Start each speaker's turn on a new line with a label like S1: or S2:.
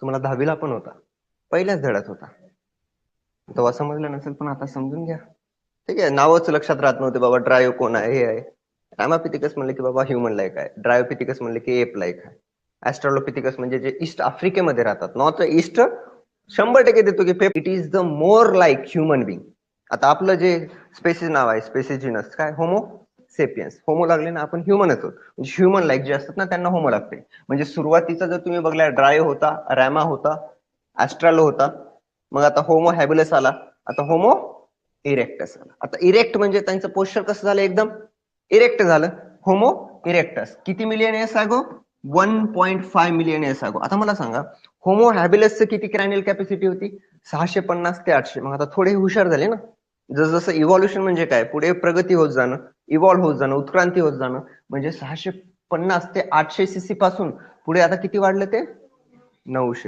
S1: तुम्हाला 10वीला पण होता, पहिल्याच धड्यात होता. तेव्हा समजलं नसेल पण आता समजून घ्या. ठीक आहे, नावच लक्षात राहत नव्हते बाबा, ड्रायो कोण आहे, हे आहे. रामापिथिकस म्हणले की बाबा ह्युमन लाईक आहे, ड्रायोपिथिकस म्हणले की एप लाईक आहे, ऍस्ट्रॉलोपिथिकस म्हणजे जे ईस्ट आफ्रिकेमध्ये राहतात, नॉर्थ ईस्ट 100% देतो की it is the more like human being. आता आपलं जे स्पेसिस नाव आहे, स्पेसिस जिनस काय, होमो सेपियन्स. होमो लागले ना, आपण ह्युमनच होतो. म्हणजे ह्युमन लाईक जे असतात ना त्यांना होमो लागते. म्हणजे सुरुवातीचा जर तुम्ही बघला, ड्रायो होता, रॅमा होता, ऍस्ट्रालो होता, मग आता होमो हॅबिलस आला, आता होमो इरेक्टस आला. आता इरेक्ट म्हणजे त्यांचं पोस्चर कसं झालं, एकदम इरेक्ट झालं. होमो इरेक्टस किती million years ago? 1.5 million years ago. आता मला सांगा, होमो हॅबिलसचं किती क्रॅनियल कॅपॅसिटी होती? 650 ते 800. मग आता थोडे हुशार झाले ना. जसं इव्हॉल्युशन म्हणजे काय, पुढे प्रगती होत जाणं, इव्हॉल्व्ह होत जाणं, उत्क्रांती होत जाणं. म्हणजे 650 ते 800 सीसी पासून पुढे आता किती वाढलं ते? 900.